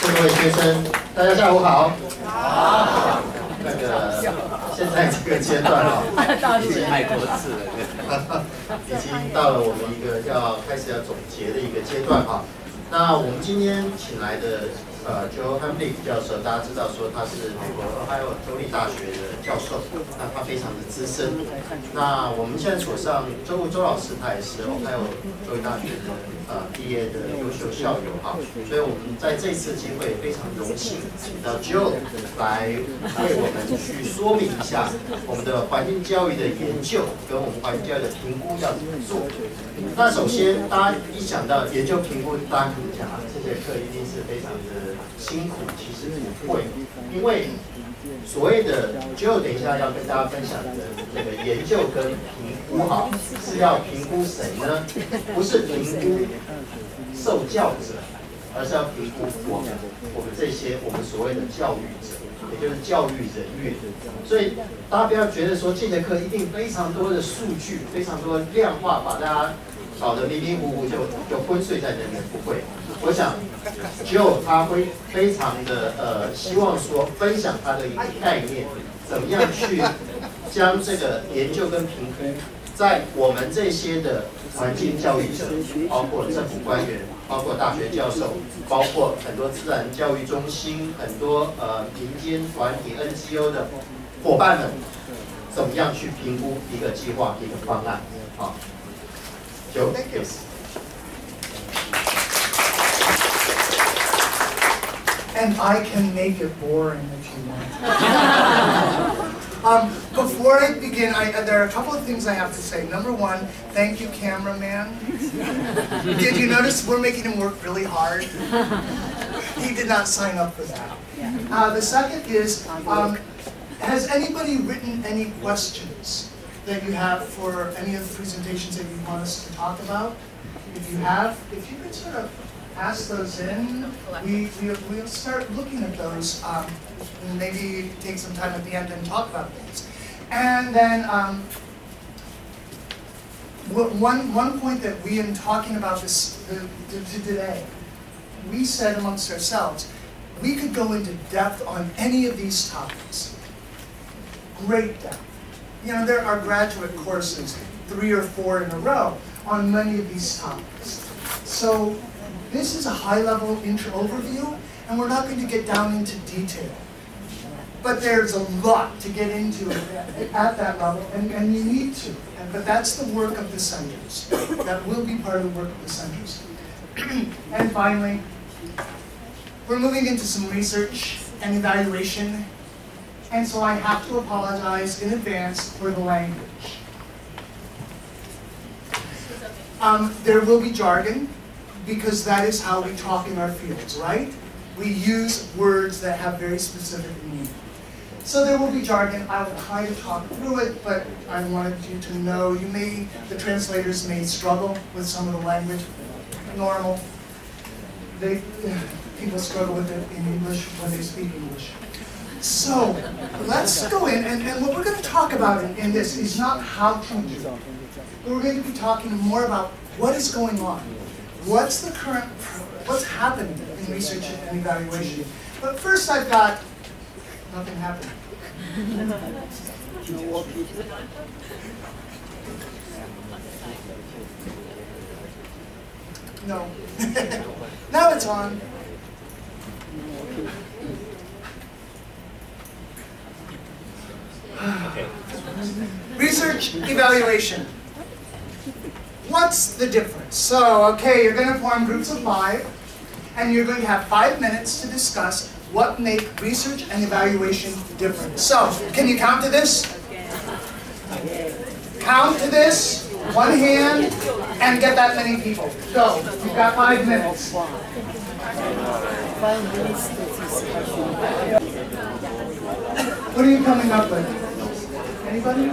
各位学生，大家下午好。好。现在这个阶段已经太多次了，已经到了我们一个开始要总结的一个阶段哈。那我们今天请来的Joe Hamblick 教授，大家知道说他是美国俄亥俄州立大学的教授，那他非常的资深。那我们现在所上周老师，他也是俄亥俄州立大学的毕业的优秀校友哈，所以我们在这次机会非常荣幸请到 Joe 来为我们去说明一下我们的环境教育的研究跟我们环境教育的评估要怎么做。那首先，大家一想到研究评估，大家可能讲啊，这节课一定是非常的辛苦，其实不会，因为所谓的 Joe 等一下要跟大家分享的这个研究跟评估哈，是要评估谁呢？不是评估受教者，而是要评估我们这些我们所谓的教育者，也就是教育人员。所以大家不要觉得说这节课一定非常多的数据，非常多的量化，把大家搞得迷迷糊糊就昏睡在那边，不会。我想 Joe 他会非常的希望说分享他的一个概念，怎么样去将这个研究跟评估，在我们这些的环境教育者，包括政府官员，包括大学教授，包括很多自然教育中心，很多民间团体 NGO 的伙伴们，怎么样去评估一个计划、一个方案？好，Joe， yes. And I can make it boring if you want. Before I begin, there are a couple of things I have to say. Number one, thank you, cameraman. Did you notice we're making him work really hard? He did not sign up for that. The second is, has anybody written any questions that you have for any of the presentations that you want us to talk about? If you have, if you could sort of pass those in, we'll start looking at those and maybe take some time at the end and talk about things. And then one point that we in talking about this today, we said amongst ourselves, we could go into depth on any of these topics. Great depth. You know, there are graduate courses, 3 or 4 in a row, on many of these topics. So this is a high-level intro overview, and we're not going to get down into detail. But there's a lot to get into at that level, and you need to. But that's the work of the centers. That will be part of the work of the centers. And finally, we're moving into some research and evaluation, and so I have to apologize in advance for the language. There will be jargon, because that is how we talk in our fields, right? We use words that have very specific meaning. So there will be jargon. I will try to talk through it, but I wanted you to know, the translators may struggle with some of the language. Normal. People struggle with it in English when they speak English. So let's go in, and what we're going to talk about in this is not how to do it. We're going to be talking more about what is going on. What's happening in research and evaluation? But first I've got nothing happening. No. Now it's on. Research evaluation. What's the difference? So, okay, you're going to form groups of 5, and you're going to have 5 minutes to discuss what make research and evaluation different. So, can you count to this? Count to this, 1 hand, and get that many people. Go. You've got 5 minutes. What are you coming up with? Anybody?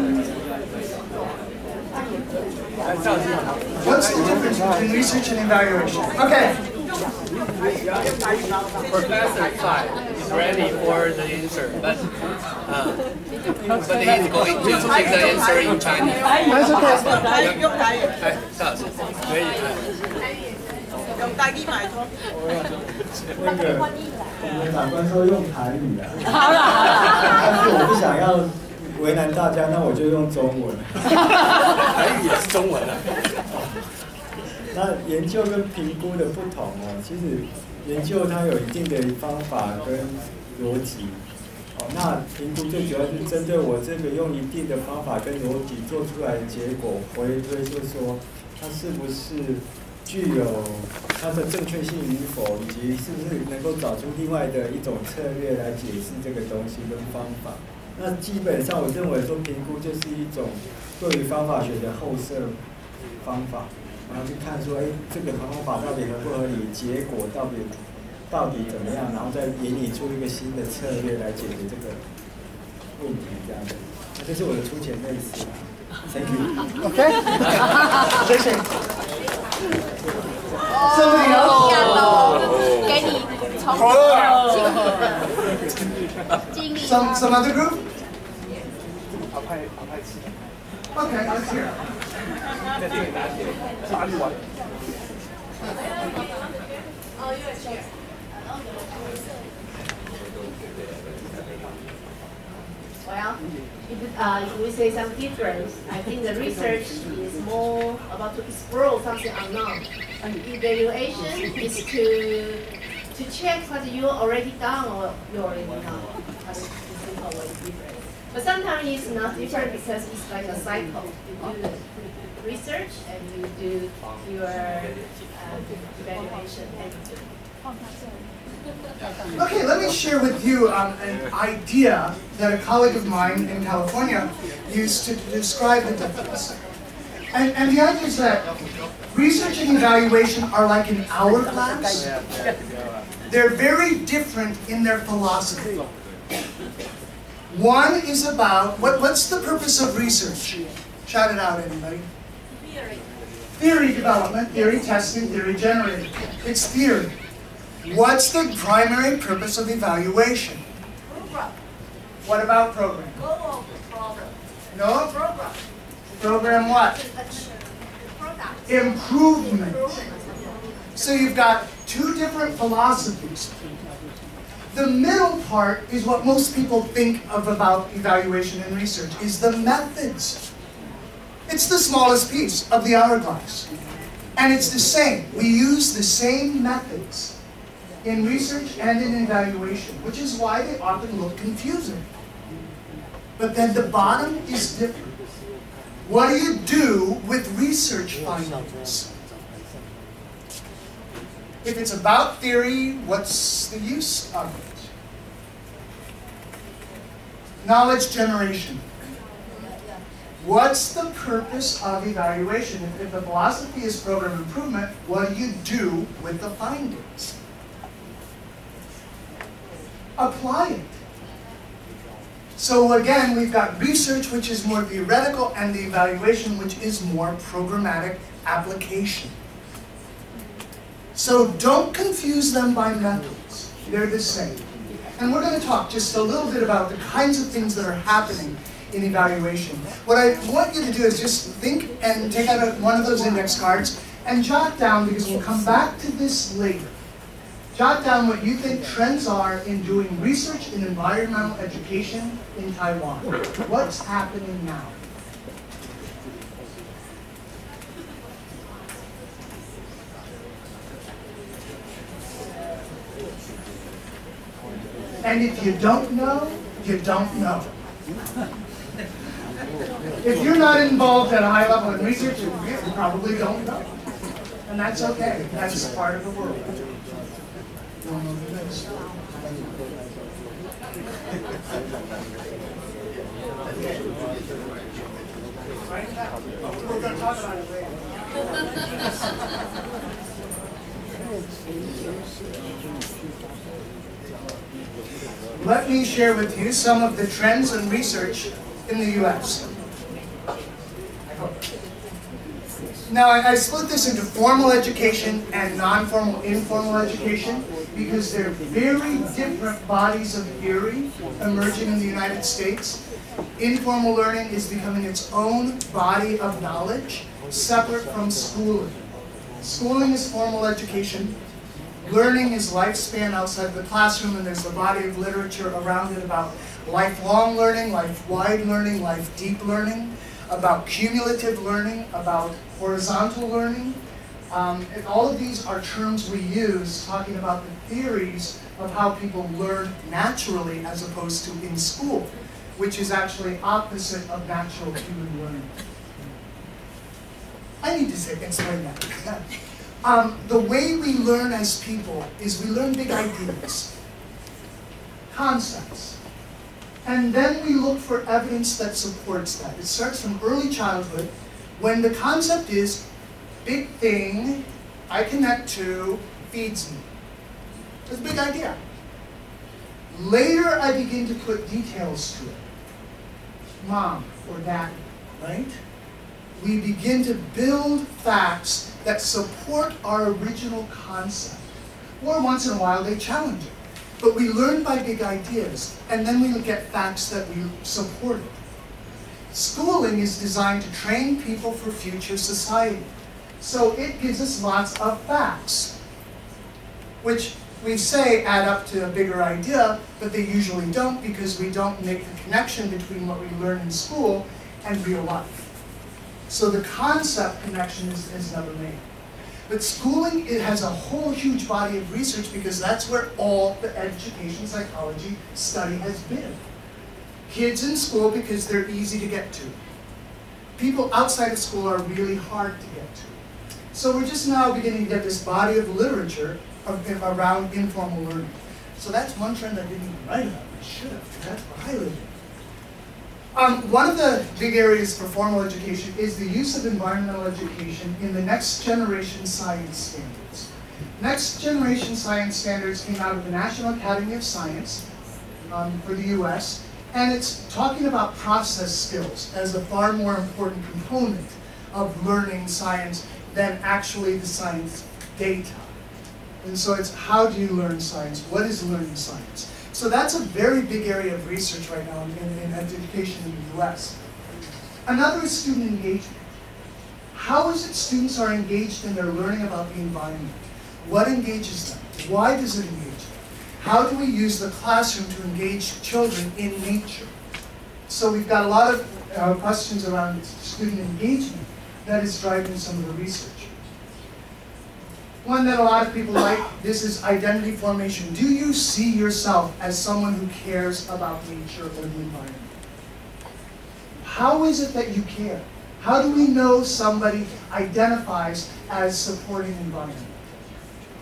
What's the difference between research and evaluation? Okay. Professor Tsai is ready for the answer, but he's going to give the answer in Chinese. That's okay. 用台语买通。那个我们长官说用台语啊，好了，但是我不想要为难大家，那我就用中文。台语也是中文啊。那研究跟评估的不同哦，其实研究它有一定的方法跟逻辑，哦，那评估最主要是针对我这个用一定的方法跟逻辑做出来的结果回推，就是说它是不是具有它的正确性与否，以及是不是能够找出另外的一种策略来解释这个东西跟方法。那基本上我认为说评估就是一种对于方法学的后设方法。然后去看说，这个方法到底合不合理，结果到底怎么样，然后再引领出一个新的策略来解决这个问题，这样子。那这是我的粗浅类似。Thank you. Okay. 谢谢。Somebody else? 给你重经历。Some other group? 阿派吃。Okay, let's hear. 在店里拿铁，沙律丸。Well, if we say some difference, I think the research is more about to explore something unknown. And evaluation is to check what you already done or you already know. But it's always different. But sometimes it's not different because it's like a cycle. You do the research and you do your evaluation and Okay, let me share with you an idea that a colleague of mine in California used to describe the difference. And the idea is that research and evaluation are like an hourglass. They're very different in their philosophy. One is about, what's the purpose of research? Shout it out, anybody. Theory development, theory testing, theory generating. It's theory. What's the primary purpose of evaluation? program. What about program? Goal of program. No? Program. Program what? Product. Improvement. So you've got two different philosophies. The middle part is what most people think of about evaluation and research, is the methods. It's the smallest piece of the hourglass. And it's the same. We use the same methods in research and in evaluation, which is why they often look confusing. But then the bottom is different. What do you do with research findings? If it's about theory, what's the use of it? Knowledge generation. What's the purpose of evaluation? If the philosophy is program improvement, what do you do with the findings? Apply it. So again, we've got research, which is more theoretical, and the evaluation, which is more programmatic application. So don't confuse them by methods. They're the same. And we're going to talk just a little bit about the kinds of things that are happening in evaluation. What I want you to do is just think and take out one of those index cards and jot down, because we'll come back to this later. Jot down what you think trends are in doing research in environmental education in Taiwan. What's happening now? And if you don't know, you don't know. If you're not involved at a high level in research, you probably don't know. And that's okay. That's part of the world. We're going to talk about it later. Let me share with you some of the trends and research in the US. Now, I split this into formal education and non-formal, informal education, because they're very different bodies of theory emerging in the United States. Informal learning is becoming its own body of knowledge, separate from schooling. Schooling is formal education. Learning is lifespan outside the classroom, and there's a body of literature around it about lifelong learning, life-wide learning, life-deep learning, about cumulative learning, about horizontal learning. And all of these are terms we use talking about the theories of how people learn naturally as opposed to in school, which is actually opposite of natural human learning. I need to explain that. The way we learn as people is we learn big ideas, concepts, and then we look for evidence that supports that. It starts from early childhood when the concept is big thing I connect to feeds me. It's a big idea. Later I begin to put details to it. Mom or dad, right? We begin to build facts that support our original concept. Or once in a while they challenge it. But we learn by big ideas, and then we look at facts that we support it. Schooling is designed to train people for future society. So it gives us lots of facts, which we say add up to a bigger idea, but they usually don't because we don't make the connection between what we learn in school and real life. So the concept connection is never made. But schooling, it has a whole huge body of research because that's where all the education psychology study has been. Kids in school because they're easy to get to. People outside of school are really hard to get to. So we're just now beginning to get this body of literature around informal learning. So that's one trend I didn't even write about. I should have, because that's what I live in. One of the big areas for formal education is the use of environmental education in the next generation science standards. Next generation science standards came out of the National Academy of Science for the US, and it's talking about process skills as a far more important component of learning science than actually the science data. And so it's how do you learn science? What is learning science? So that's a very big area of research right now in education in the US. Another is student engagement. How is it students are engaged in their learning about the environment? What engages them? Why does it engage them? How do we use the classroom to engage children in nature? So we've got a lot of questions around student engagement that is driving some of the research. One that a lot of people like, this is identity formation. Do you see yourself as someone who cares about nature or the environment? How is it that you care? How do we know somebody identifies as supporting environment?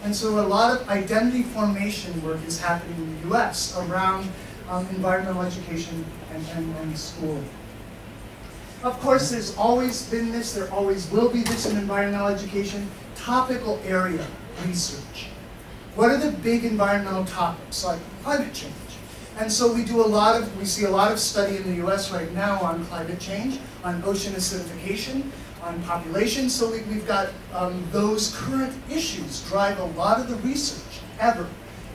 And so a lot of identity formation work is happening in the US around environmental education and schooling. Of course, there's always been this, there always will be this in environmental education. Topical area research. What are the big environmental topics like climate change? And so we see a lot of study in the US right now on climate change, on ocean acidification, on population. So we've got those current issues drive a lot of the research ever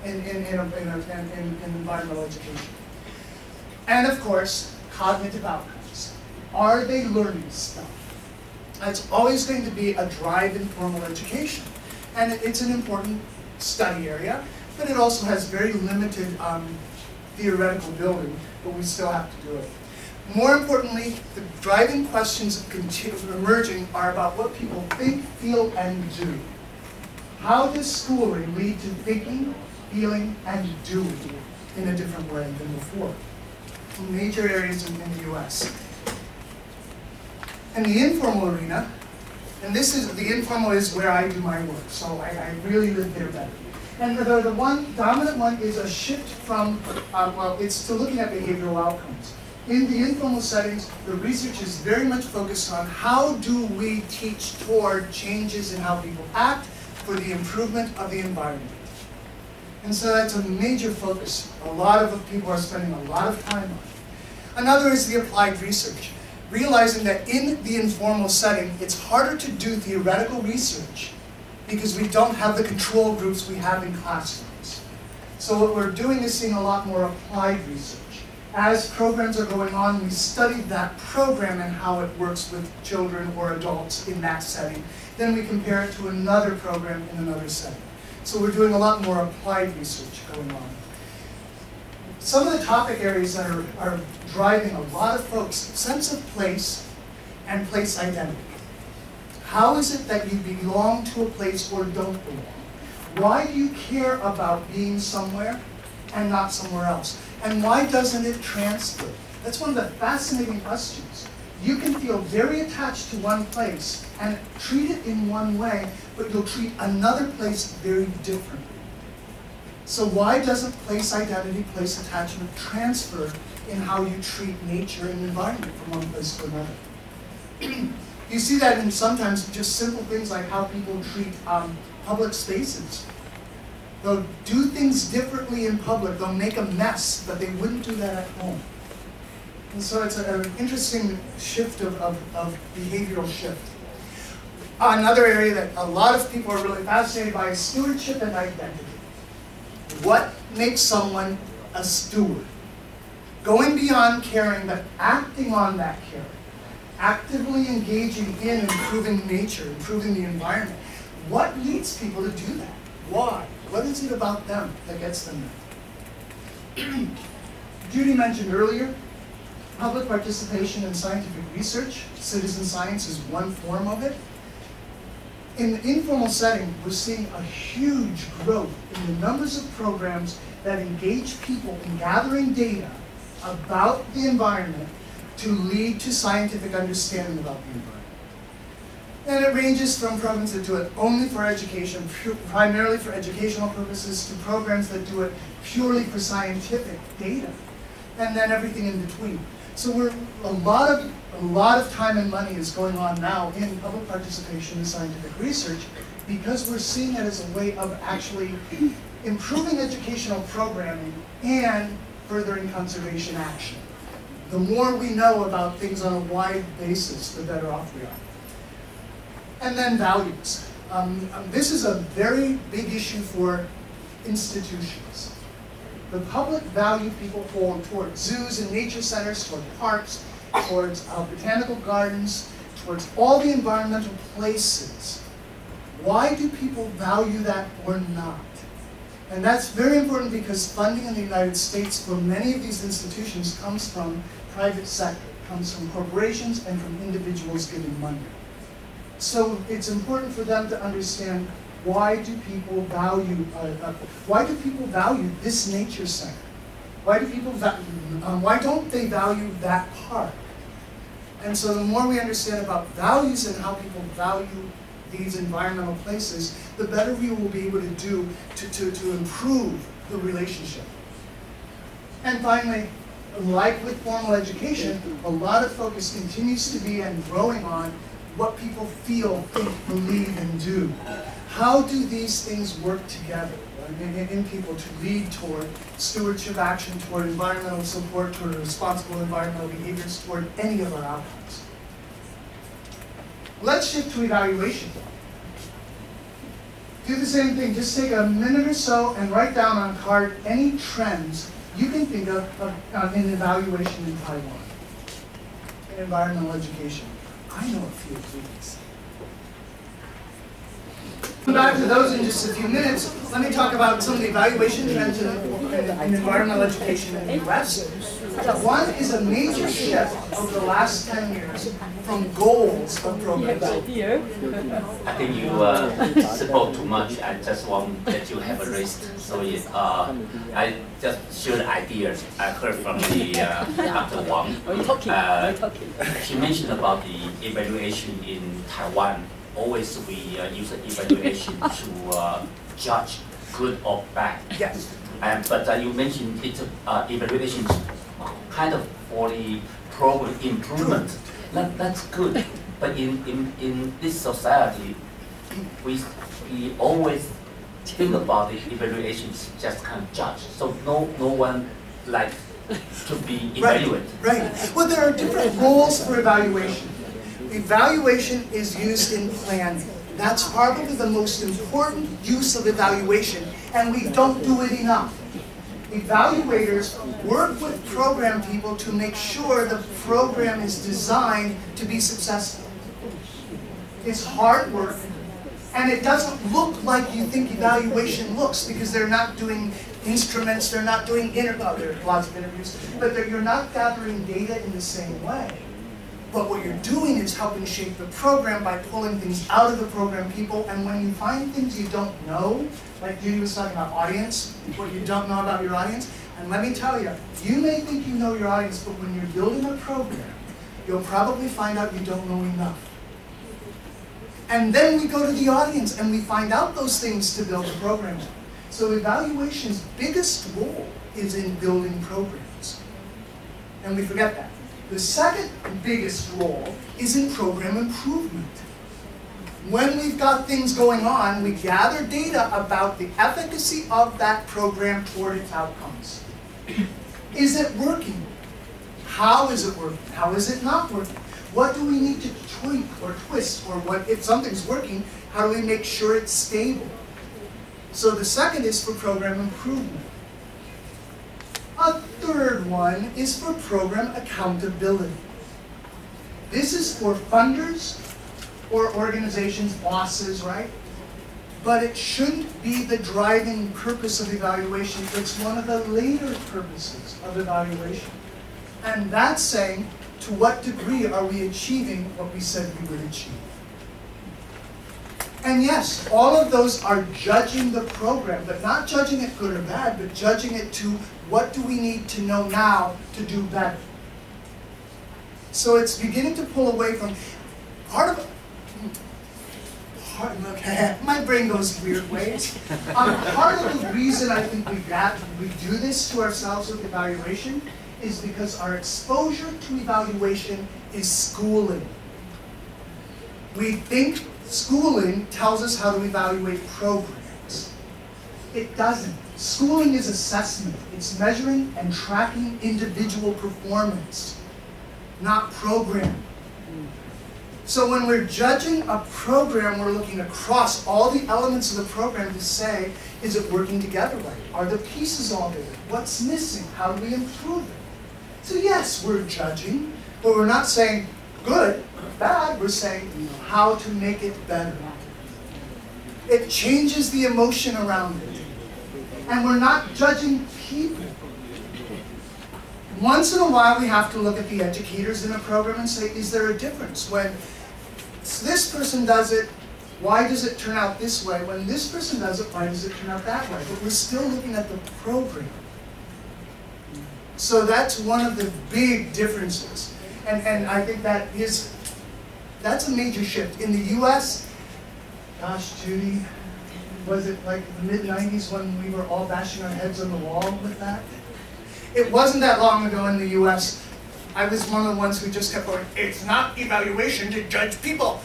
in environmental education. And of course, cognitive outcomes. Are they learning stuff? That's always going to be a drive in formal education. And it's an important study area, but it also has very limited theoretical building, but we still have to do it. More importantly, the driving questions emerging are about what people think, feel, and do. How does schooling lead to thinking, feeling, and doing in a different way than before? Major areas in the US. And the informal arena, and the informal is where I do my work, so I really live there better. And the one dominant one is a shift from, it's to looking at behavioral outcomes. In the informal settings, the research is very much focused on how do we teach toward changes in how people act for the improvement of the environment. And so that's a major focus. A lot of people are spending a lot of time on it. Another is the applied research. Realizing that in the informal setting, it's harder to do theoretical research because we don't have the control groups we have in classrooms. So what we're doing is seeing a lot more applied research. As programs are going on, we study that program and how it works with children or adults in that setting. then we compare it to another program in another setting. So we're doing a lot more applied research going on. Some of the topic areas that are driving a lot of folks, sense of place and place identity. How is it that you belong to a place or don't belong? Why do you care about being somewhere and not somewhere else? And why doesn't it transfer? That's one of the fascinating questions. You can feel very attached to one place and treat it in one way, but you'll treat another place very differently. So why doesn't place identity, place attachment transfer in how you treat nature and environment from one place to another? You see that in sometimes just simple things like how people treat public spaces. They'll do things differently in public. They'll make a mess, but they wouldn't do that at home. And so it's an interesting shift of behavioral shift. Another area that a lot of people are really fascinated by is stewardship and identity. What makes someone a steward? Going beyond caring, but acting on that caring. Actively engaging in improving nature, improving the environment. What leads people to do that? Why? What is it about them that gets them there? Judy mentioned earlier, public participation in scientific research. Citizen science is one form of it. In the informal setting, we're seeing a huge growth in the numbers of programs that engage people in gathering data about the environment to lead to scientific understanding about the environment. And it ranges from programs that do it only for education, primarily for educational purposes, to programs that do it purely for scientific data, and then everything in between. So a lot of time and money is going on now in public participation in scientific research because we're seeing it as a way of actually improving educational programming and furthering conservation action. The more we know about things on a wide basis, the better off we are. And then values. This is a very big issue for institutions. The public value people hold towards zoos and nature centers, toward parks, towards botanical gardens, towards all the environmental places. Why do people value that or not? And that's very important because funding in the United States for many of these institutions comes from private sector, comes from corporations and from individuals giving money. So it's important for them to understand why do people value this nature center? Why don't they value that park? And so the more we understand about values and how people value these environmental places, the better we will be able to do to improve the relationship. And finally, like with formal education, a lot of focus continues to be and growing on what people feel, think, believe, and do. How do these things work together in people to lead toward stewardship action, toward environmental support, toward responsible environmental behaviors, toward any of our outcomes? Let's shift to evaluation. Do the same thing. Just take a minute or so and write down on a card any trends you can think of in evaluation in Taiwan, in environmental education. I know a few things. Come back to those in just a few minutes. Let me talk about some of the evaluation trends in environmental education in the U.S. One is a major shift over the last 10 years from goals of programs. I think you spoke too much. I just want that you have a list. So I just share the ideas I heard from the Dr. Wang. She mentioned about the evaluation in Taiwan. Always we use evaluation to judge good or bad. Yes. But you mentioned it's evaluation kind of for the program improvement. That's good. But in this society, we always think about the evaluations just kind of judge. So no one likes to be evaluated. Right. Well, there are different roles for evaluation. Evaluation is used in planning. That's probably the most important use of evaluation, and we don't do it enough. Evaluators work with program people to make sure the program is designed to be successful. It's hard work, And it doesn't look like you think evaluation looks, because they're not doing instruments, they're not doing there are lots of interviews, but you're not gathering data in the same way. But what you're doing is helping shape the program by pulling things out of the program people, and when you find things you don't know, like Judy was talking about audience, what you don't know about your audience, and let me tell you, you may think you know your audience, but when you're building a program, you'll probably find out you don't know enough. And then we go to the audience and we find out those things to build the program. So evaluation's biggest role is in building programs. And we forget that. The second biggest role is in program improvement. When we've got things going on, we gather data about the efficacy of that program toward its outcomes. Is it working? How is it working? How is it not working? What do we need to tweak or twist? Or what, if something's working, how do we make sure it's stable? So the second is for program improvement. A third one is for program accountability. This is for funders or organizations, bosses, right? But it shouldn't be the driving purpose of evaluation. It's one of the later purposes of evaluation. And that's saying, to what degree are we achieving what we said we would achieve? And yes, all of those are judging the program, but not judging it good or bad, but judging it to what do we need to know now to do better. So it's beginning to pull away from okay, my brain goes weird ways. Part of the reason I think we do this to ourselves with evaluation is because our exposure to evaluation is schooling. We think schooling tells us how to evaluate programs. It doesn't. Schooling is assessment. It's measuring and tracking individual performance, not program. So when we're judging a program, we're looking across all the elements of the program to say, is it working together right? Are the pieces all there? What's missing? How do we improve it? So yes, we're judging, but we're not saying good, bad. We're saying how to make it better. It changes the emotion around it. And we're not judging people. Once in a while, we have to look at the educators in a program and say, is there a difference? When this person does it, why does it turn out this way? When this person does it, why does it turn out that way? But we're still looking at the program. So that's one of the big differences. And I think that's a major shift. In the US, gosh, Judy, was it like the mid-90s when we were all bashing our heads on the wall with that? It wasn't that long ago in the US. I was one of the ones who just kept going, it's not evaluation to judge people.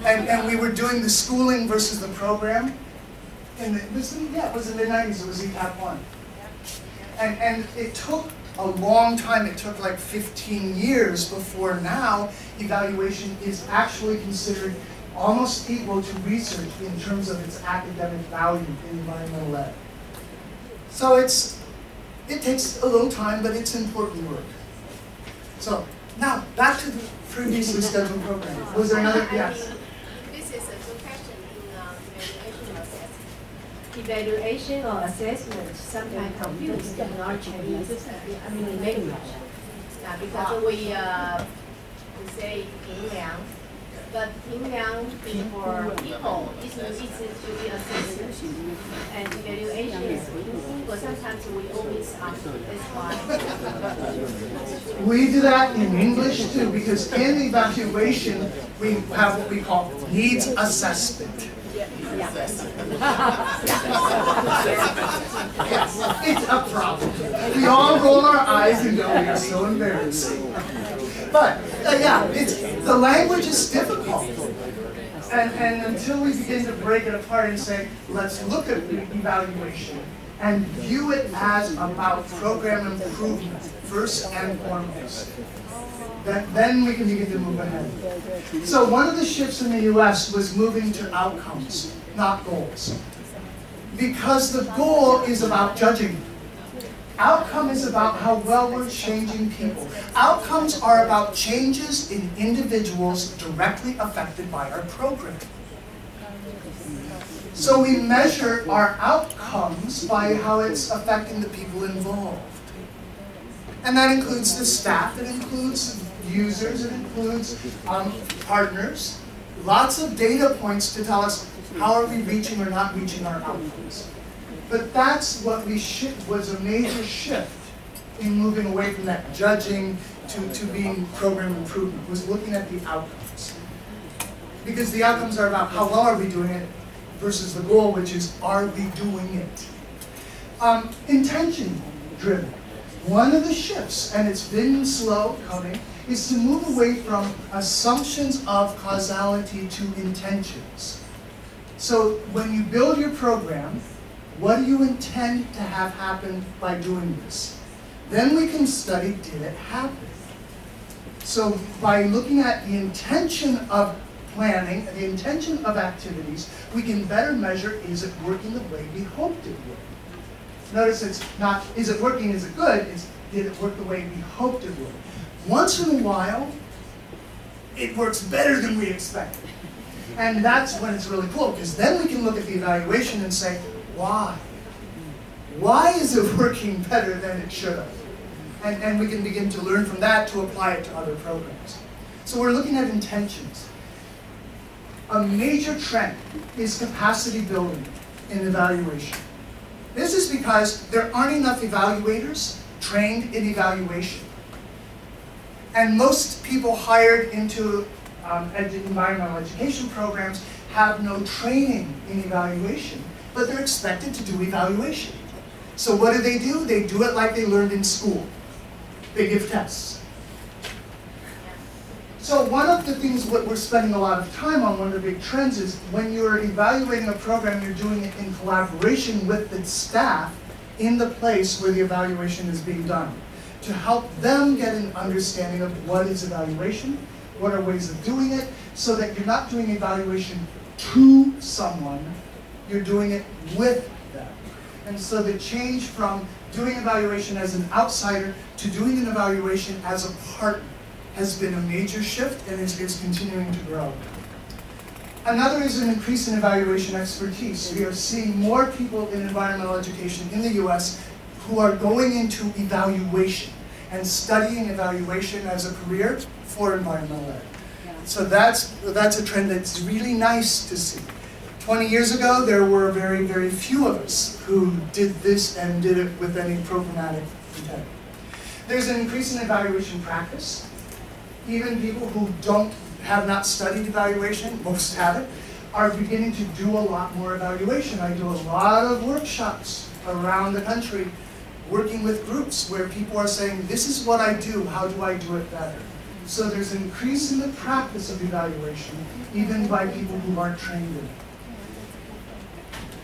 And we were doing the schooling versus the program. And it was in the mid-90s, it was ETAP 1. And it took a long time. It took like 15 years before now evaluation is actually considered almost equal to research in terms of its academic value in environmental ed. So it takes a little time, but it's important work. So now back to the previously scheduled program. Was there another? Yes. This is a good question in evaluation or assessment sometimes confused in our Chinese language. Because we say 评量, but 评量 for people is to be assessed, and evaluation is评估, but sometimes we always ask, that's why. We do that in English too, because in evaluation we have what we call needs assessment. Yes, it's a problem. We all roll our eyes and go, we are so embarrassing. But yeah, the language is difficult. And until we begin to break it apart and say, let's look at evaluation and view it as about program improvement, first and foremost, then we can begin to move ahead. So one of the shifts in the US was moving to outcomes, not goals. Because the goal is about judging. Outcome is about how well we're changing people. Outcomes are about changes in individuals directly affected by our program. So we measure our outcomes by how it's affecting the people involved. And that includes the staff, it includes users, it includes partners. Lots of data points to tell us how are we reaching or not reaching our outcomes. But that's what was a major shift in moving away from that judging to being program improvement, was looking at the outcomes. Because the outcomes are about how well are we doing it versus the goal, which is, are we doing it? Intention driven. One of the shifts, and it's been slow coming, is to move away from assumptions of causality to intentions. So when you build your program, what do you intend to have happen by doing this? Then we can study, did it happen? So by looking at the intention of planning, the intention of activities, we can better measure, is it working the way we hoped it would? Notice it's not, is it working, is it good? It's, did it work the way we hoped it would? Once in a while, it works better than we expected. And that's when it's really cool, because then we can look at the evaluation and say, why? Why is it working better than it should have? And we can begin to learn from that to apply it to other programs. So we're looking at intentions. A major trend is capacity building in evaluation. This is because there aren't enough evaluators trained in evaluation. And most people hired into environmental education programs have no training in evaluation, but they're expected to do evaluation. So what do? They do it like they learned in school. They give tests. So one of the things what we're spending a lot of time on, one of the big trends, is when you're evaluating a program, you're doing it in collaboration with the staff in the place where the evaluation is being done, to help them get an understanding of what is evaluation, what are ways of doing it, so that you're not doing evaluation to someone, you're doing it with them. And so the change from doing evaluation as an outsider to doing an evaluation as a partner has been a major shift, and is continuing to grow. Another is an increase in evaluation expertise. We are seeing more people in environmental education in the US who are going into evaluation and studying evaluation as a career for environmental ed. So that's a trend that's really nice to see. 20 years ago, there were very, very few of us who did this and did it with any programmatic intent. There's an increase in evaluation practice. Even people who have not studied evaluation, most haven't, are beginning to do a lot more evaluation. I do a lot of workshops around the country working with groups where people are saying, this is what I do, how do I do it better? So there's an increase in the practice of evaluation, even by people who aren't trained in it.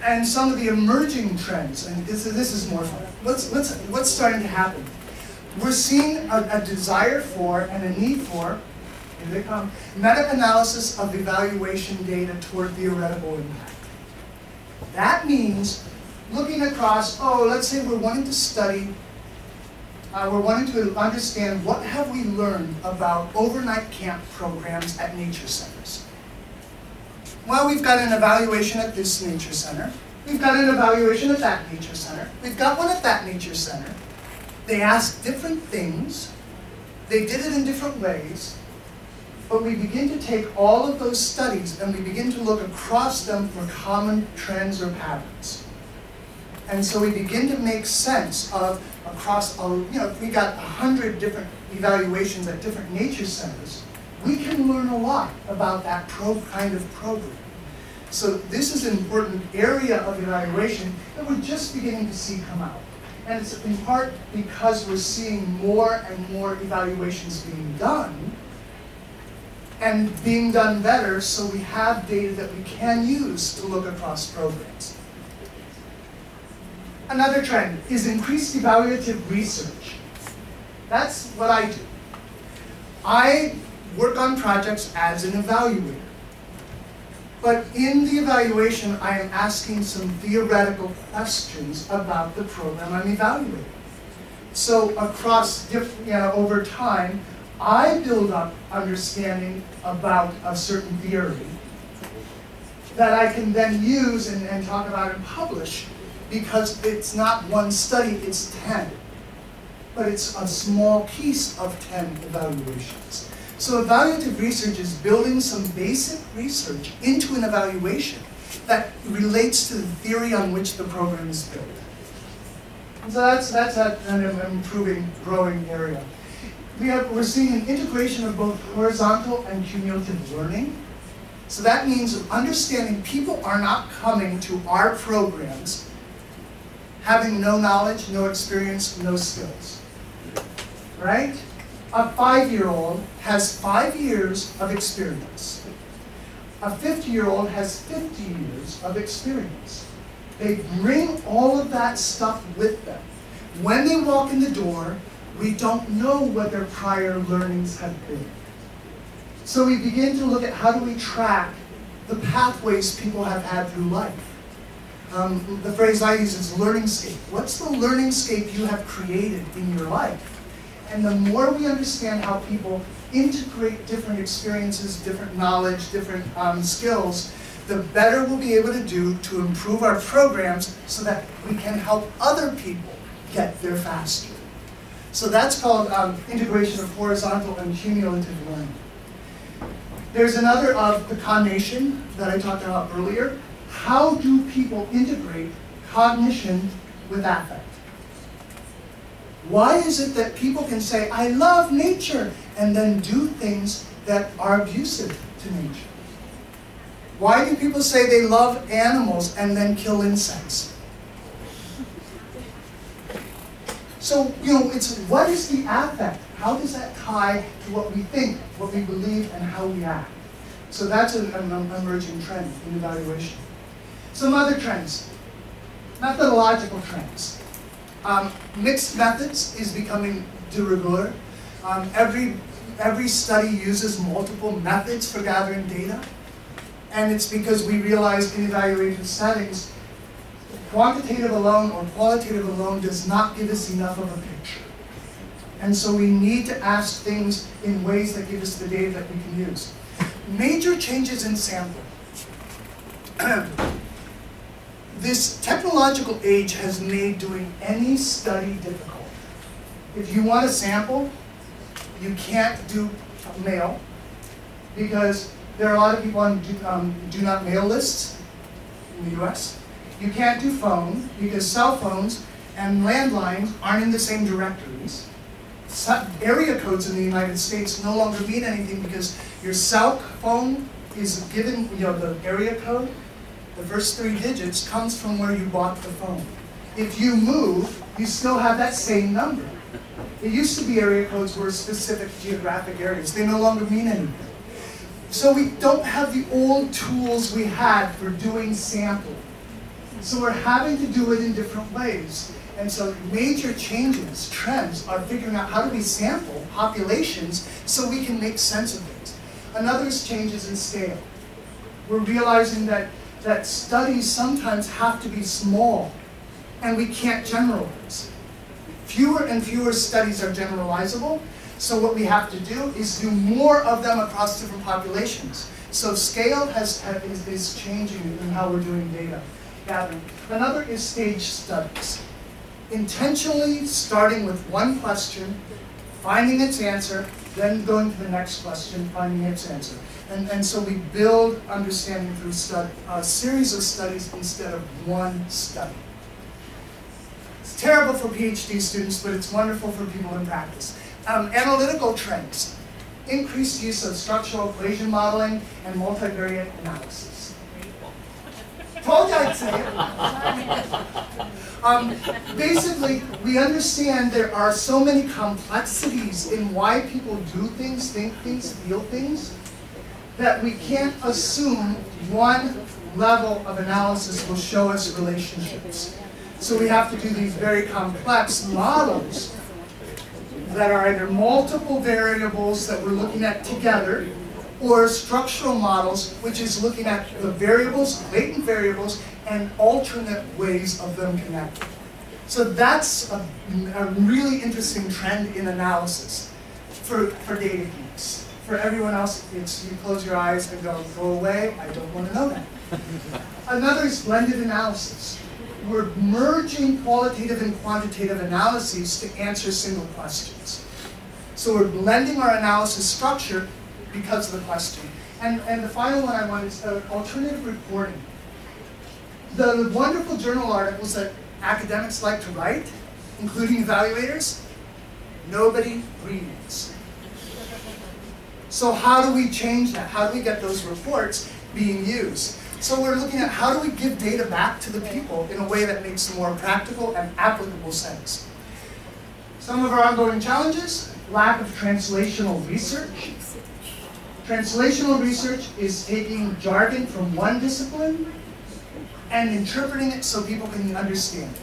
And some of the emerging trends, and this is more fun. What's starting to happen? We're seeing a desire for and a need for, here they come, meta-analysis of evaluation data toward theoretical impact. That means looking across, let's say we're wanting to study, we're wanting to understand what have we learned about overnight camp programs at nature centers. Well, we've got an evaluation at this nature center. We've got an evaluation at that nature center. We've got one at that nature center. They asked different things. They did it in different ways. But we begin to take all of those studies and we begin to look across them for common trends or patterns. And so we begin to make sense of across, if we got 100 different evaluations at different nature centers, we can learn a lot about that kind of program. So this is an important area of evaluation that we're just beginning to see come out. And it's in part because we're seeing more and more evaluations being done, and being done better, so we have data that we can use to look across programs. Another trend is increased evaluative research. That's what I do. I work on projects as an evaluator. But in the evaluation, I am asking some theoretical questions about the program I'm evaluating. So across, over time, I build up understanding about a certain theory. that I can then use and talk about and publish, because it's not one study, it's 10. But it's a small piece of 10 evaluations. So evaluative research is building some basic research into an evaluation that relates to the theory on which the program is built. And so that's an improving, growing area. We're seeing an integration of both horizontal and cumulative learning. So that means understanding people are not coming to our programs having no knowledge, no experience, no skills. Right? A 5-year-old has 5 years of experience. A 50-year-old has 50 years of experience. They bring all of that stuff with them. When they walk in the door, we don't know what their prior learnings have been. So we begin to look at how do we track the pathways people have had through life. The phrase I use is learningscape. What's the learningscape you have created in your life? And the more we understand how people integrate different experiences, different knowledge, different skills, the better we'll be able to do to improve our programs so that we can help other people get there faster. So that's called integration of horizontal and cumulative learning. There's another of the cognation that I talked about earlier. How do people integrate cognition with affect? Why is it that people can say, I love nature, and then do things that are abusive to nature? Why do people say they love animals and then kill insects? So, it's what is the affect? How does that tie to what we think, what we believe, and how we act? So that's an emerging trend in evaluation. Some other trends, methodological trends. Mixed methods is becoming de rigueur. Every study uses multiple methods for gathering data. And it's because we realize in evaluative settings, quantitative alone or qualitative alone does not give us enough of a picture. And so we need to ask things in ways that give us the data that we can use. Major changes in sampling. This technological age has made doing any study difficult. If you want a sample, you can't do mail because there are a lot of people on do not mail lists in the US. You can't do phone because cell phones and landlines aren't in the same directories. Area codes in the United States no longer mean anything because your cell phone is given, the area code, the first 3 digits comes from where you bought the phone. If you move, you still have that same number. It used to be area codes were specific geographic areas. They no longer mean anything. So we don't have the old tools we had for doing sampling. So we're having to do it in different ways. And so major changes, trends, are figuring out how do we sample populations so we can make sense of things. Another is changes in scale. We're realizing that studies sometimes have to be small, and we can't generalize. Fewer and fewer studies are generalizable, so what we have to do is do more of them across different populations. So scale is changing in how we're doing data gathering. Another is stage studies. Intentionally starting with one question, finding its answer, then going to the next question, finding its answer. And so we build understanding through a series of studies instead of one study. It's terrible for PhD students, but it's wonderful for people in practice. Analytical trends. Increased use of structural equation modeling and multivariate analysis. Told you I'd say it. Basically, we understand there are so many complexities in why people do things, think things, feel things, that we can't assume one level of analysis will show us relationships. So we have to do these very complex models that are either multiple variables that we're looking at together, or structural models, which is looking at the variables, latent variables, and alternate ways of them connecting. So that's a really interesting trend in analysis for data geeks. For everyone else, it's you close your eyes and go away, I don't want to know that. Another is blended analysis. We're merging qualitative and quantitative analyses to answer single questions. So we're blending our analysis structure because of the question. And the final one I want is alternative reporting. The wonderful journal articles that academics like to write, including evaluators, nobody reads. So how do we change that? How do we get those reports being used? So we're looking at how do we give data back to the people in a way that makes more practical and applicable sense. Some of our ongoing challenges: lack of translational research. Translational research is taking jargon from one discipline and interpreting it so people can understand it.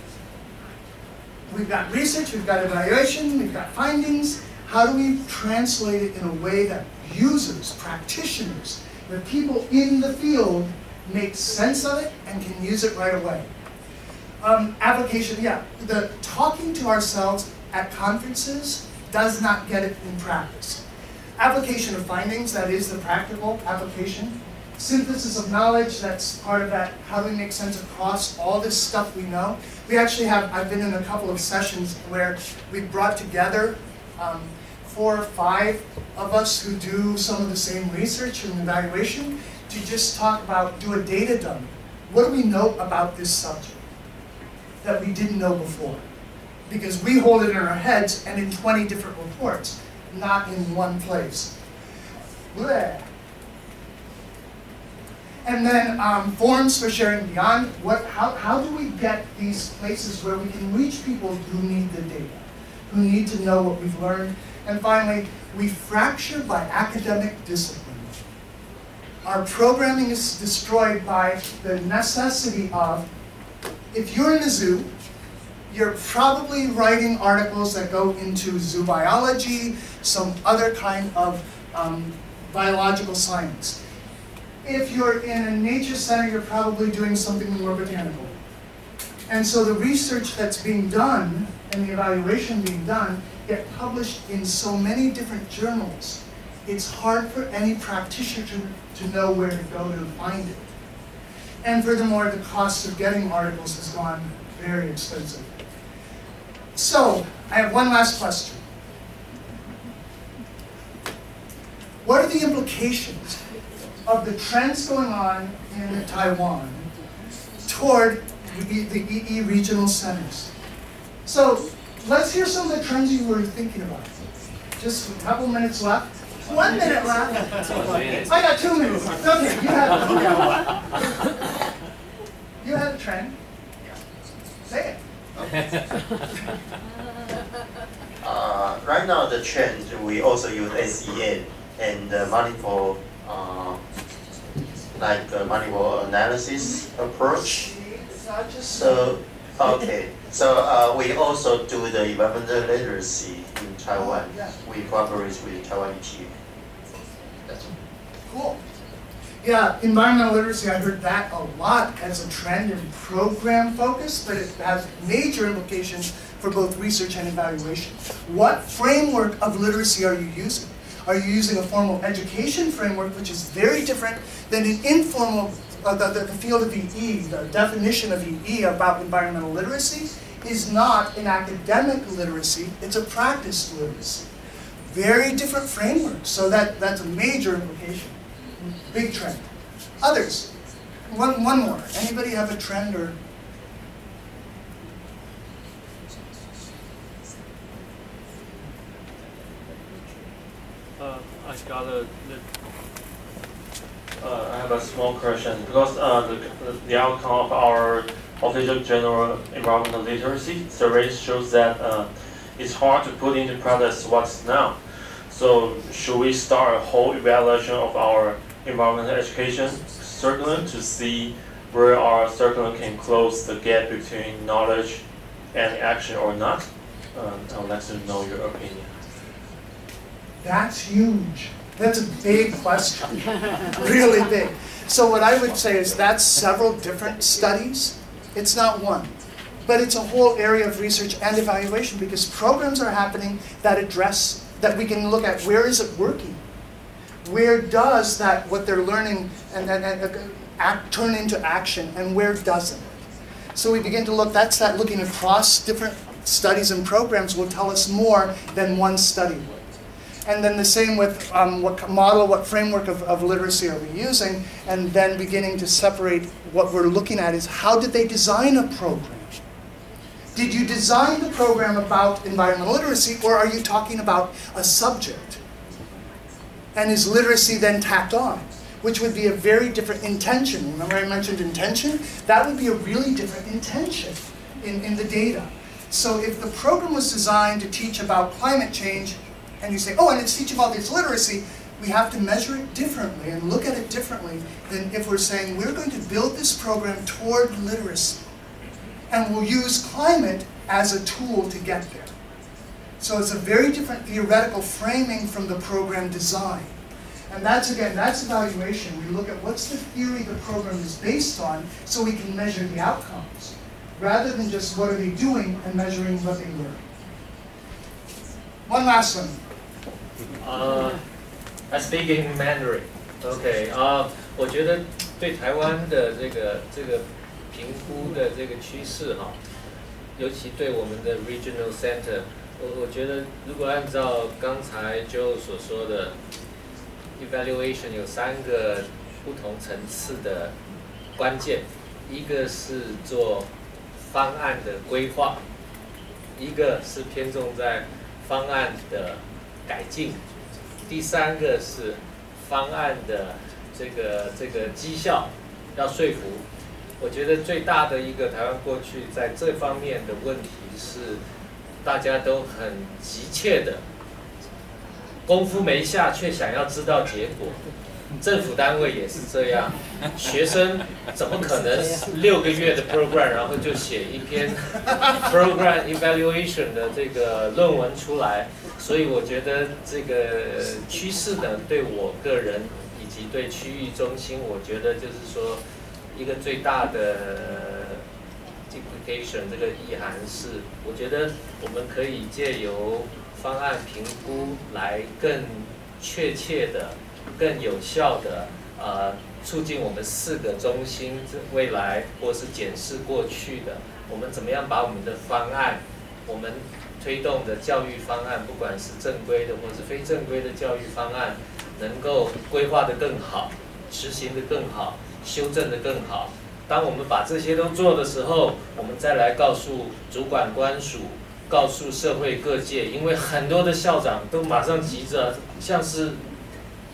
We've got research, we've got evaluation, we've got findings. How do we translate it in a way that users, practitioners, the people in the field make sense of it and can use it right away? Application, the talking to ourselves at conferences does not get it in practice. Application of findings, that is the practical application. Synthesis of knowledge, that's part of that. How do we make sense across all this stuff we know? We actually have, I've been in a couple of sessions where we've brought together 4 or 5 of us who do some of the same research and evaluation to just talk about, do a data dump. What do we know about this subject that we didn't know before? Because we hold it in our heads and in 20 different reports, not in one place. Blech. And then forums for sharing beyond. How do we get these places where we can reach people who need the data, who need to know what we've learned? And finally, we fracture by academic discipline. Our programming is destroyed by the necessity of, if you're in a zoo, you're probably writing articles that go into zoo biology, some other kind of biological science. If you're in a nature center, you're probably doing something more botanical. And so the research that's being done and the evaluation being done get published in so many different journals, it's hard for any practitioner to know where to go to find it. And furthermore, the cost of getting articles has gone very expensive. So, I have one last question. What are the implications of the trends going on in Taiwan toward the EE regional centers? So, let's hear some of the trends you were thinking about. Just a couple minutes left. 1 minute left. I got 2 minutes left. Okay, you have you have a trend. Say it. Right now, the trend, we also use SEN and multiple multiple analysis approach. So, okay. So we also do the environmental literacy in Taiwan. We cooperate with Taiwan team. Cool. Yeah, environmental literacy, I heard that a lot as a trend and program focus, but it has major implications for both research and evaluation. What framework of literacy are you using? Are you using a formal education framework, which is very different than an informal, the field of EE, the definition of EE about environmental literacy is not an academic literacy, it's a practice literacy. Very different frameworks, so that's a major implication. Big trend. Others? One more. Anybody have a trend or? I have a small question because the outcome of our official general environmental literacy survey shows that it's hard to put into practice what's now. So should we start a whole evaluation of our environmental education curriculum to see where our curriculum can close the gap between knowledge and action or not? I would like to know your opinion. That's huge. That's a big question, really big. So what I would say is that's several different studies. It's not one, but it's a whole area of research and evaluation because programs are happening that address, that we can look at where is it working. Where does that, what they're learning, and turn into action, and where doesn't it? So we begin to look, looking across different studies and programs will tell us more than one study would. And then the same with what framework of literacy are we using, and then beginning to separate what we're looking at is how did they design a program? Did you design the program about environmental literacy, or are you talking about a subject? And is literacy then tacked on? Which would be a very different intention. Remember I mentioned intention? That would be a really different intention in the data. So if the program was designed to teach about climate change, and you say, oh, and it's teaching about this literacy, we have to measure it differently and look at it differently than if we're saying we're going to build this program toward literacy. And we'll use climate as a tool to get there. So it's a very different theoretical framing from the program design. And that's, again, that's evaluation. We look at what's the theory the program is based on so we can measure the outcomes, rather than just what are they doing and measuring what they learn. One last one. I speak in Mandarin. OK 我觉得对台湾的这个评估的这个趋势哈，尤其对我们的 Regional Center， 我觉得如果按照刚才 Joe 所说的 evaluation 有3个不同层次的关键，一个是做方案的规划，一个是偏重在方案的改进，第3个是方案的这个绩效要说服。我觉得最大的一个台湾过去在这方面的问题是，大家都很急切的，功夫没下却想要知道结果。政府单位也是这样，学生怎么可能6个月的 program， 然后就写一篇 program evaluation 的这个论文出来？所以我觉得这个趋势呢，对我个人以及对区域中心，我觉得就是说，一个最大的 implication 这个意涵是，我觉得我们可以借由方案评估来更确切的、更有效的促进我们4个中心未来或是检视过去的，我们怎么样把我们的方案，我们推动的教育方案，不管是正规的或是非正规的教育方案，能够规划得更好，执行得更好，修正得更好。当我们把这些都做的时候，我们再来告诉主管官署，告诉社会各界，因为很多的校长都马上急着，像是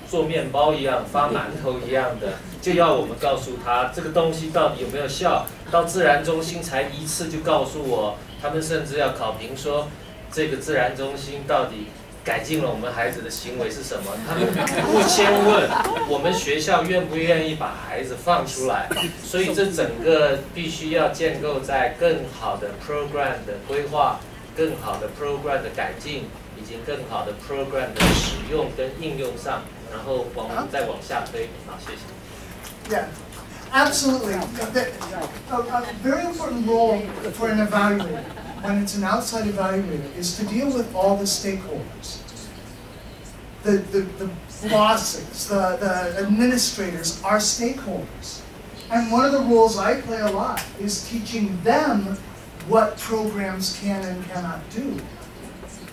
做面包一样、发馒头一样的，就要我们告诉他这个东西到底有没有效。到自然中心才一次就告诉我，他们甚至要考评说，这个自然中心到底改进了我们孩子的行为是什么？他们不先问我们学校愿不愿意把孩子放出来，所以这整个必须要建构在更好的 program 的规划、更好的 program 的改进，以及更好的 program 的使用跟应用上，然后我们再往下推。好，谢谢。Yeah, absolutely. A very important role for an evaluator, when it's an outside evaluator, is to deal with all the stakeholders. The bosses, the administrators are stakeholders. And one of the roles I play a lot is teaching them what programs can and cannot do.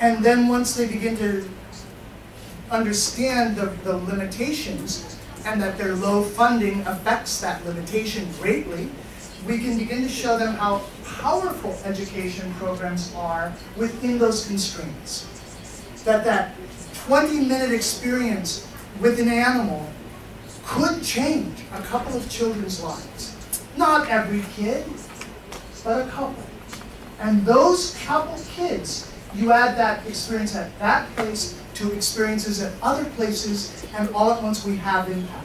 And then once they begin to understand the limitations, and that their low funding affects that limitation greatly, we can begin to show them how powerful education programs are within those constraints. That 20-minute experience with an animal could change a couple of children's lives. Not every kid, but a couple. And those couple kids, you add that experience at that place to experiences at other places, and all at once we have impact.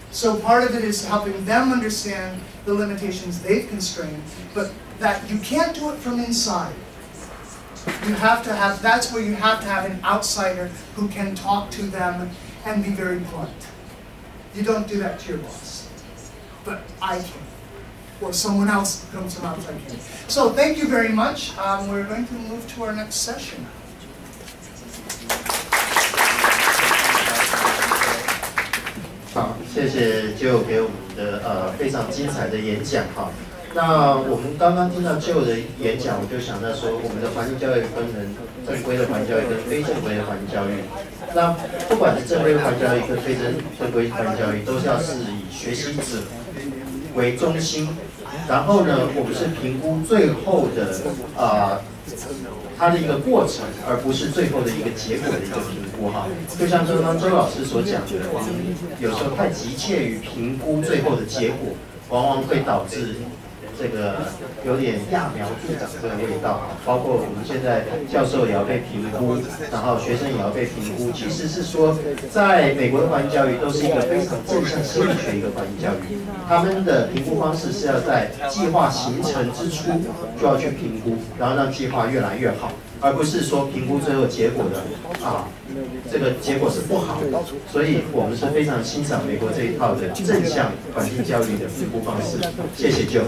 So part of it is helping them understand the limitations they've constrained, but that you can't do it from inside. You have to have, that's where you have to have an outsider who can talk to them and be very blunt. You don't do that to your boss, but I can, or someone else comes from outside can. So thank you very much. We're going to move to our next session. 谢谢就给我们的非常精彩的演讲哈。那我们刚刚听到就的演讲，我就想到说，我们的环境教育分成正规的环境教育跟非正规的环境教育。那不管是正规环境教育跟非正规环境教育，都是要是以学习者为中心。然后呢，我们是评估最后的它的一个过程，而不是最后的一个结果的一个评估哈。就像刚刚周老师所讲的，我们有时候太急切于评估最后的结果，往往会导致这个有点揠苗助长这个味道，包括我们现在教授也要被评估，然后学生也要被评估。其实是说，在美国的环境教育都是一个非常正向心理学一个环境教育，他们的评估方式是要在计划形成之初就要去评估，然后让计划越来越好，而不是说评估最后结果的这个结果是不好的。所以我们是非常欣赏美国这一套的正向环境教育的评估方式。谢谢就。